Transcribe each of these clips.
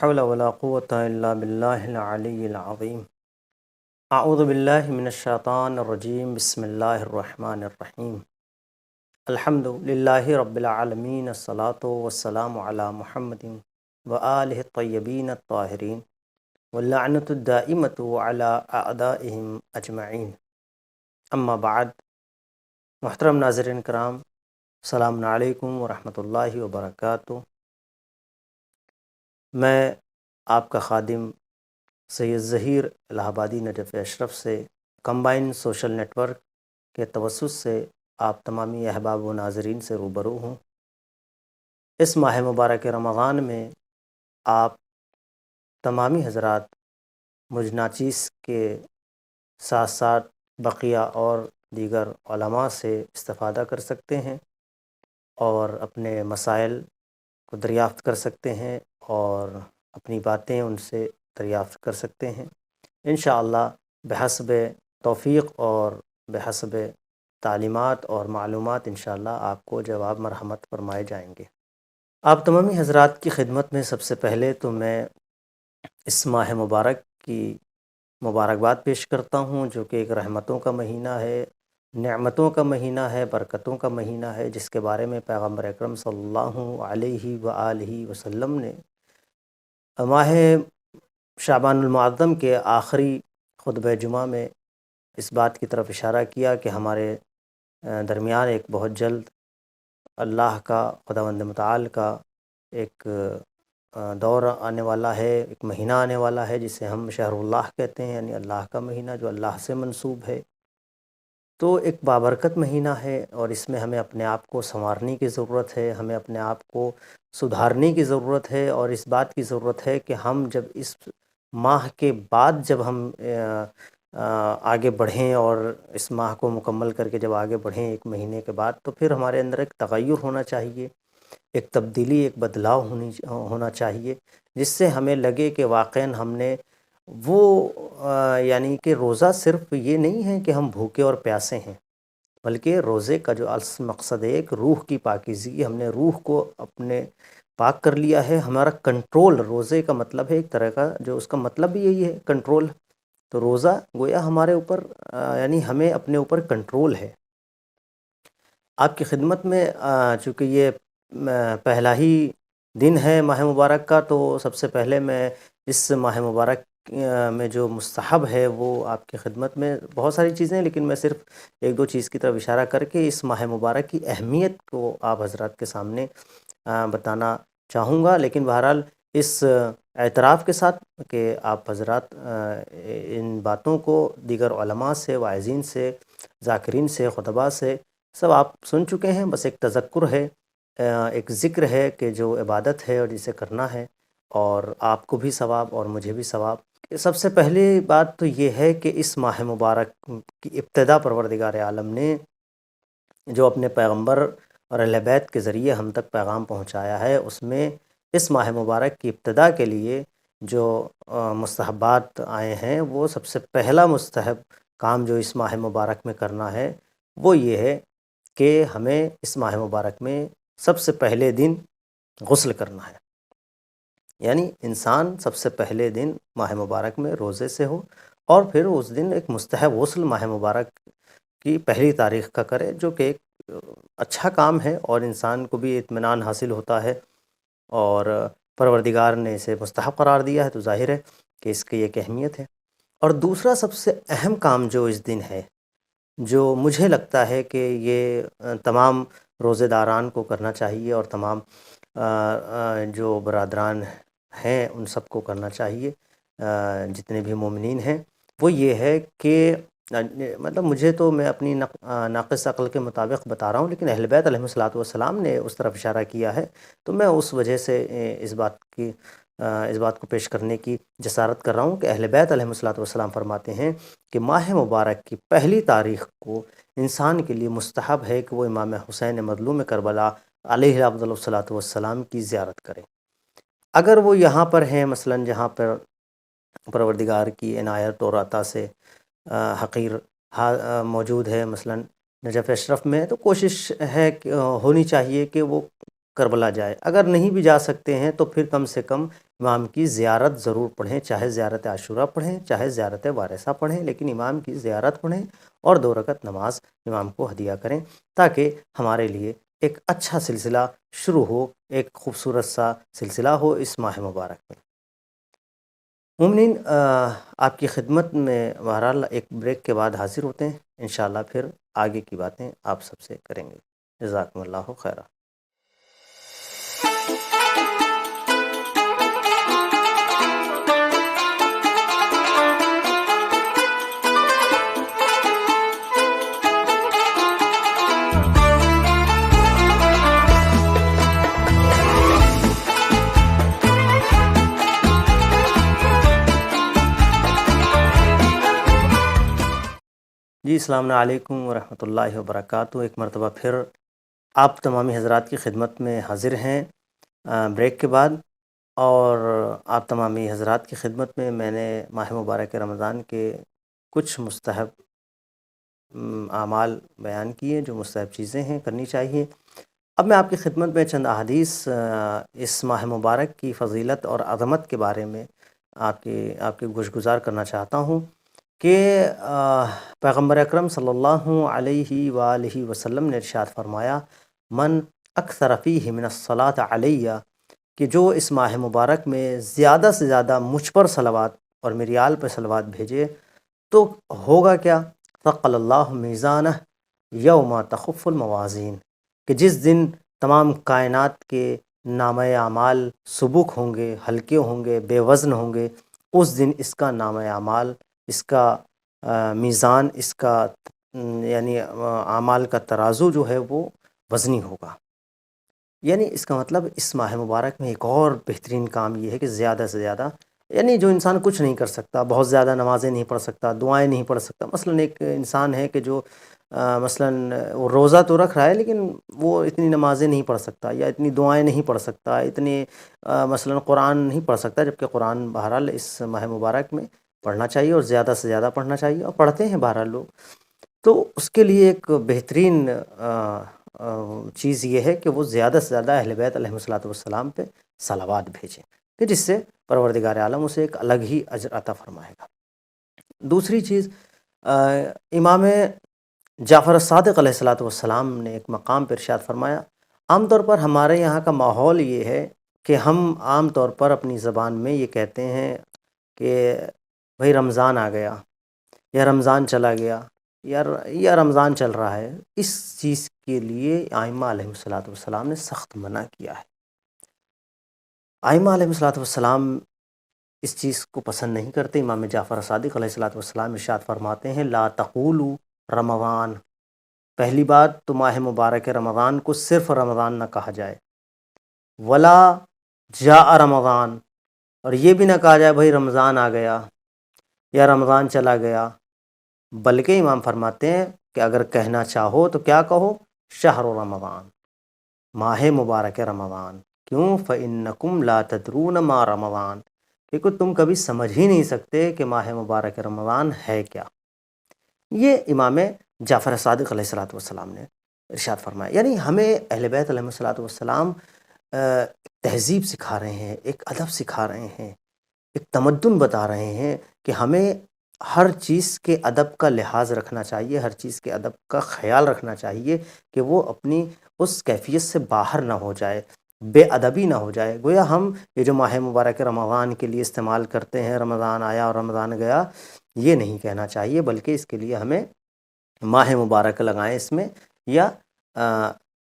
حول ولا قوة إلا بالله العلي العظيم. أعوذ بالله من الشيطان الرجيم. بسم الله الرحمن الرحيم. الحمد لله رب العالمين. الصلاة والسلام على محمد وآله الطيبين الطاهرين واللعنة الدائمة على أعدائهم أجمعين. اما بعد. محترم ناظرین کرام، السلام علیکم ورحمۃ اللہ وبرکاتہ. میں آپ کا خادم سید ظہیر الہ آبادی نجف اشرف سے کمبائن سوشل نیٹ ورک کے توسط سے آپ تمامی احباب و ناظرین سے روبرو ہوں. اس ماہ مبارک رمضان میں آپ تمامی حضرات مجھ ناچیز کے ساتھ ساتھ بقیہ اور دیگر علماء سے استفادہ کر سکتے ہیں اور اپنے مسائل کو دریافت کر سکتے ہیں اور اپنی باتیں ان سے دریافت کر سکتے ہیں. انشاءاللہ بحسب توفیق اور بحسب تعلیمات اور معلومات انشاءاللہ آپ کو جواب مرحمت فرمائے جائیں گے. آپ تمامی حضرات کی خدمت میں سب سے پہلے تو میں اس ماہ مبارک کی مبارکباد پیش کرتا ہوں، جو کہ ایک رحمتوں کا مہینہ ہے، نعمتوں کا مہینہ ہے، برکتوں کا مہینہ ہے، جس کے بارے میں پیغمبر اکرم صلی اللہ علیہ وآلہ وسلم نے ماہ شعبان المعظم کے آخری خطبہ جمعہ میں اس بات کی طرف اشارہ کیا کہ ہمارے درمیان ایک بہت جلد اللہ کا، خداوند متعال کا ایک دور آنے والا ہے، ایک مہینہ آنے والا ہے جسے ہم شہر اللہ کہتے ہیں، یعنی اللہ کا مہینہ جو اللہ سے منسوب ہے. تو ایک بابرکت مہینہ ہے اور اس میں ہمیں اپنے آپ کو سنوارنے کی ضرورت ہے، ہمیں اپنے آپ کو سدھارنے کی ضرورت ہے، اور اس بات کی ضرورت ہے کہ ہم جب اس ماہ کے بعد جب ہم آگے بڑھیں اور اس ماہ کو مکمل کر کے جب آگے بڑھیں ایک مہینے کے بعد، تو پھر ہمارے اندر ایک تغیر ہونا چاہیے، ایک تبدیلی، ایک بدلاؤ ہونا چاہیے، جس سے ہمیں لگے کہ واقعاً ہم نے وہ یعنی کہ روزہ صرف یہ نہیں ہے کہ ہم بھوکے اور پیاسے ہیں، بلکہ روزے کا جو اصل مقصد ہے ایک روح کی پاکیزگی، ہم نے روح کو اپنے پاک کر لیا ہے. ہمارا کنٹرول، روزے کا مطلب ہے ایک طرح کا، جو اس کا مطلب بھی یہی ہے کنٹرول. تو روزہ گویا ہمارے اوپر یعنی ہمیں اپنے اوپر کنٹرول ہے. آپ کی خدمت میں چونکہ یہ پہلا ہی دن ہے ماہ مبارک کا، تو سب سے پہلے میں اس ماہ مبارک میں جو مستحب ہے وہ آپ کی خدمت میں بہت ساری چیزیں ہیں، لیکن میں صرف ایک دو چیز کی طرف اشارہ کر کے اس ماہ مبارک کی اہمیت کو آپ حضرات کے سامنے بتانا چاہوں گا. لیکن بہرحال اس اعتراف کے ساتھ کہ آپ حضرات ان باتوں کو دیگر علماء سے، واعظین سے، ذاکرین سے، خطباء سے سب آپ سن چکے ہیں. بس ایک تذکر ہے، ایک ذکر ہے کہ جو عبادت ہے اور جسے کرنا ہے، اور آپ کو بھی ثواب اور مجھے بھی ثواب. سب سے پہلی بات تو یہ ہے کہ اس ماہ مبارک کی ابتدا پروردگار عالم نے جو اپنے پیغمبر اور اہل بیت کے ذریعے ہم تک پیغام پہنچایا ہے، اس میں اس ماہ مبارک کی ابتدا کے لیے جو مستحبات آئے ہیں، وہ سب سے پہلا مستحب کام جو اس ماہ مبارک میں کرنا ہے وہ یہ ہے کہ ہمیں اس ماہ مبارک میں سب سے پہلے دن غسل کرنا ہے. یعنی انسان سب سے پہلے دن ماہ مبارک میں روزے سے ہو، اور پھر اس دن ایک مستحب غسل ماہ مبارک کی پہلی تاریخ کا کرے، جو کہ ایک اچھا کام ہے اور انسان کو بھی اطمینان حاصل ہوتا ہے، اور پروردگار نے اسے مستحب قرار دیا ہے، تو ظاہر ہے کہ اس کی ایک اہمیت ہے. اور دوسرا سب سے اہم کام جو اس دن ہے، جو مجھے لگتا ہے کہ یہ تمام روزے داران کو کرنا چاہیے اور تمام جو برادران ہیں ان سب کو کرنا چاہیے، جتنے بھی مومنین ہیں، وہ یہ ہے کہ مطلب مجھے تو میں اپنی ناقص عقل کے مطابق بتا رہا ہوں، لیکن اہل بیت علیہم الصلوۃ والسلام نے اس طرف اشارہ کیا ہے، تو میں اس وجہ سے اس بات کو پیش کرنے کی جسارت کر رہا ہوں کہ اہل بیت علیہم الصلوۃ والسلام فرماتے ہیں کہ ماہ مبارک کی پہلی تاریخ کو انسان کے لیے مستحب ہے کہ وہ امام حسین مظلوم کربلا علیہ افضل الصلوۃ والسلام کی زیارت کرے. اگر وہ یہاں پر ہیں، مثلا جہاں پر پروردگار کی عنایت اور عطا سے حقیر موجود ہے، مثلا نجف اشرف میں، تو کوشش ہے کہ ہونی چاہیے کہ وہ کربلا جائے. اگر نہیں بھی جا سکتے ہیں تو پھر کم سے کم امام کی زیارت ضرور پڑھیں، چاہے زیارت عاشورہ پڑھیں، چاہے زیارت وارثہ پڑھیں، لیکن امام کی زیارت پڑھیں اور 2 رکعت نماز امام کو ہدیہ کریں، تاکہ ہمارے لیے ایک اچھا سلسلہ شروع ہو، ایک خوبصورت سا سلسلہ ہو اس ماہ مبارک میں۔ مومنین، آپ کی خدمت میں بہرحال ایک بریک کے بعد حاضر ہوتے ہیں، انشاءاللہ پھر آگے کی باتیں آپ سب سے کریں گے۔ جزاکم اللہ خیرہ۔ جی السلام علیکم ورحمۃ اللہ وبرکاتہ۔ ایک مرتبہ پھر آپ تمامی حضرات کی خدمت میں حاضر ہیں بریک کے بعد، اور آپ تمامی حضرات کی خدمت میں میں نے ماہ مبارک رمضان کے کچھ مستحب اعمال بیان کیے، جو مستحب چیزیں ہیں کرنی چاہیے۔ اب میں آپ کی خدمت میں چند احادیث اس ماہ مبارک کی فضیلت اور عظمت کے بارے میں آپ کے گوش گزار کرنا چاہتا ہوں کہ پیغمبر اکرم صلی اللہ علیہ وآلہ وسلم نے ارشاد فرمایا، من اکثر فیہ من الصلاۃ علیہ، کہ جو اس ماہ مبارک میں زیادہ سے زیادہ مجھ پر صلوات اور میری آل پہ صلوات بھیجے تو ہوگا کیا؟ ثقل اللہ میزانہ یوم تخف الموازین، کہ جس دن تمام کائنات کے نامہ اعمال سبک ہوں گے، ہلکے ہوں گے، بے وزن ہوں گے، اس دن اس کا نامہ اعمال، اس کا میزان، اس کا یعنی اعمال کا ترازو جو ہے وہ وزنی ہوگا۔ یعنی اس کا مطلب اس ماہ مبارک میں ایک اور بہترین کام یہ ہے کہ زیادہ سے زیادہ، یعنی جو انسان کچھ نہیں کر سکتا، بہت زیادہ نمازیں نہیں پڑھ سکتا، دعائیں نہیں پڑھ سکتا، مثلا ایک انسان ہے کہ جو مثلا وہ روزہ تو رکھ رہا ہے لیکن وہ اتنی نمازیں نہیں پڑھ سکتا، یا اتنی دعائیں نہیں پڑھ سکتا، اتنی مثلا قرآن نہیں پڑھ سکتا، جبکہ قرآن بہرحال اس ماہ مبارک میں پڑھنا چاہیے اور زیادہ سے زیادہ پڑھنا چاہیے، اور پڑھتے ہیں بہرحال لوگ۔ تو اس کے لیے ایک بہترین چیز یہ ہے کہ وہ زیادہ سے زیادہ اہل بیت علیہ الصلوۃ والسلام پہ صلوات بھیجیں، کہ جس سے پروردگار عالم اسے ایک الگ ہی اجر عطا فرمائے گا۔ دوسری چیز، امام جعفر الصادق علیہ الصلوۃ والسلام نے ایک مقام پر ارشاد فرمایا، عام طور پر ہمارے یہاں کا ماحول یہ ہے کہ ہم عام طور پر اپنی زبان میں یہ کہتے ہیں کہ بھئی رمضان آ گیا، یا رمضان چلا گیا، یا رمضان چل رہا ہے۔ اس چیز کے لیے ائمہ علیہ الصلوۃ والسلام نے سخت منع کیا ہے۔ ائمہ علیہ الصلوۃ والسلام اس چیز کو پسند نہیں کرتے۔ امام جعفر صادق علیہ الصلوۃ والسلام ارشاد فرماتے ہیں، لا تقولوا رمضان، پہلی بات تو ماہ مبارک رمضان کو صرف رمضان نہ کہا جائے، ولا جاء رمضان، اور یہ بھی نہ کہا جائے بھائی رمضان آ گیا یا رمضان چلا گیا، بلکہ امام فرماتے ہیں کہ اگر کہنا چاہو تو کیا کہو؟ شہر رمضان، ماہ مبارک رمضان۔ کیوں؟ فَإِنَّكُمْ لَا تَدْرُونَ مَا رمضان، کیونکہ تم کبھی سمجھ ہی نہیں سکتے کہ ماہ مبارک رمضان ہے کیا۔ یہ امام جعفر صادق علیہ الصلوۃ والسلام نے ارشاد فرمایا۔ یعنی ہمیں اہل بیت علیہ الصلوۃ والسلام تہذیب سکھا رہے ہیں، ایک ادب سکھا رہے ہیں، ایک تمدن بتا رہے ہیں کہ ہمیں ہر چیز کے ادب کا لحاظ رکھنا چاہیے، ہر چیز کے ادب کا خیال رکھنا چاہیے کہ وہ اپنی اس کیفیت سے باہر نہ ہو جائے، بے ادبی نہ ہو جائے۔ گویا ہم یہ جو ماہ مبارک رمضان کے لیے استعمال کرتے ہیں، رمضان آیا اور رمضان گیا، یہ نہیں کہنا چاہیے، بلکہ اس کے لیے ہمیں ماہ مبارک لگائیں اس میں، یا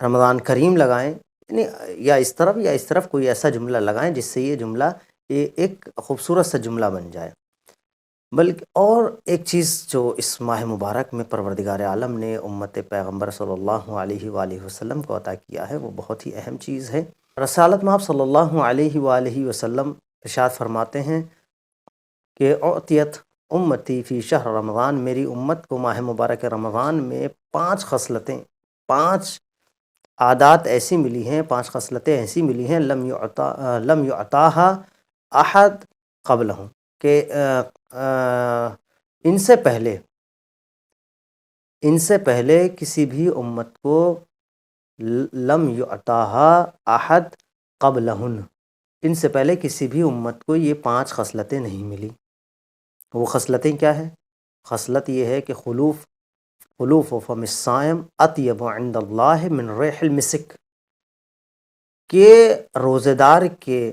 رمضان کریم لگائیں، یا اس طرف کوئی ایسا جملہ لگائیں جس سے یہ جملہ ایک خوبصورت سا جملہ بن جائے۔ بلکہ اور ایک چیز جو اس ماہ مبارک میں پروردگار عالم نے امت پیغمبر صلی اللہ علیہ وآلہ وسلم کو عطا کیا ہے، وہ بہت ہی اہم چیز ہے۔ رسالت مآب صلی اللہ علیہ وآلہ وسلم ارشاد فرماتے ہیں کہ اعطیت امتی فی شہر رمضان، میری امت کو ماہ مبارک رمضان میں 5 خصلتیں، 5 عادات ایسی ملی ہیں، 5 خصلتیں ایسی ملی ہیں، لم یعطاہا احد قبلہم، کہ ان سے پہلے کسی بھی امت کو لم یعطاہا احد قبلہن، ان سے پہلے کسی بھی امت کو یہ 5 خصلتیں نہیں ملی۔ وہ خصلتیں کیا ہیں؟ خصلت یہ ہے کہ خلوف فم الصائم اطیب عند اللہ من ریح المسک، کہ روزہ دار کے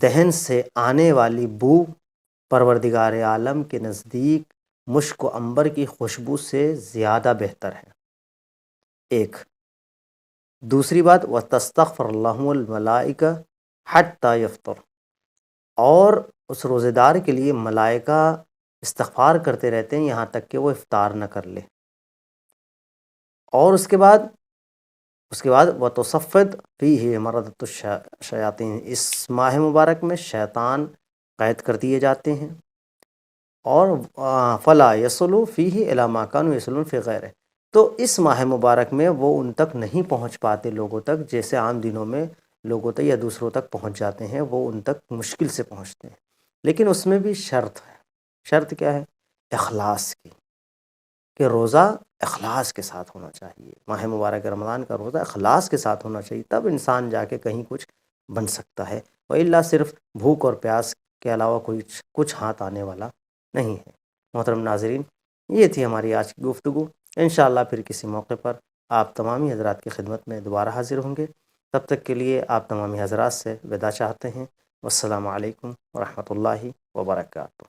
دہن سے آنے والی بو پروردگار عالم کے نزدیک مشک و عنبر کی خوشبو سے زیادہ بہتر ہے۔ ایک دوسری بات، وَتَسْتَغْفِرُ اللَّهُ الْمَلَائِكَةَ حَتَّى يَفْطُرَ، اور اس روزے دار کے لیے ملائکہ استغفار کرتے رہتے ہیں یہاں تک کہ وہ افطار نہ کر لے۔ اور اس کے بعد وَتُصَفَّدْ فِيهِ مَرَضَةُ الشَّيَاطِينِ، اس ماہ مبارک میں شیطان قید کر دیے جاتے ہیں۔ اور فَلَا يَصُلُ فِيهِ إِلَى مَا كَانُوا يَصِلُونَ فِي غَيْرِهِ، تو اس ماہ مبارک میں وہ ان تک نہیں پہنچ پاتے لوگوں تک جیسے عام دنوں میں لوگوں تک یا دوسروں تک پہنچ جاتے ہیں، وہ ان تک مشکل سے پہنچتے ہیں۔ لیکن اس میں بھی شرط ہے۔ شرط کیا ہے؟ اخلاص کی، کہ روزہ اخلاص کے ساتھ ہونا چاہیے۔ ماہ مبارک رمضان کا روزہ اخلاص کے ساتھ ہونا چاہیے، تب انسان جا کے کہیں کچھ بن سکتا ہے، وإلا صرف بھوک اور پیاس کے علاوہ کچھ ہاتھ آنے والا نہیں ہے۔ محترم ناظرین، یہ تھی ہماری آج کی گفتگو۔ انشاءاللہ پھر کسی موقع پر آپ تمامی حضرات کی خدمت میں دوبارہ حاضر ہوں گے۔ تب تک کے لیے آپ تمامی حضرات سے وداع چاہتے ہیں۔ والسلام علیکم ورحمۃ اللہ وبرکاتہ۔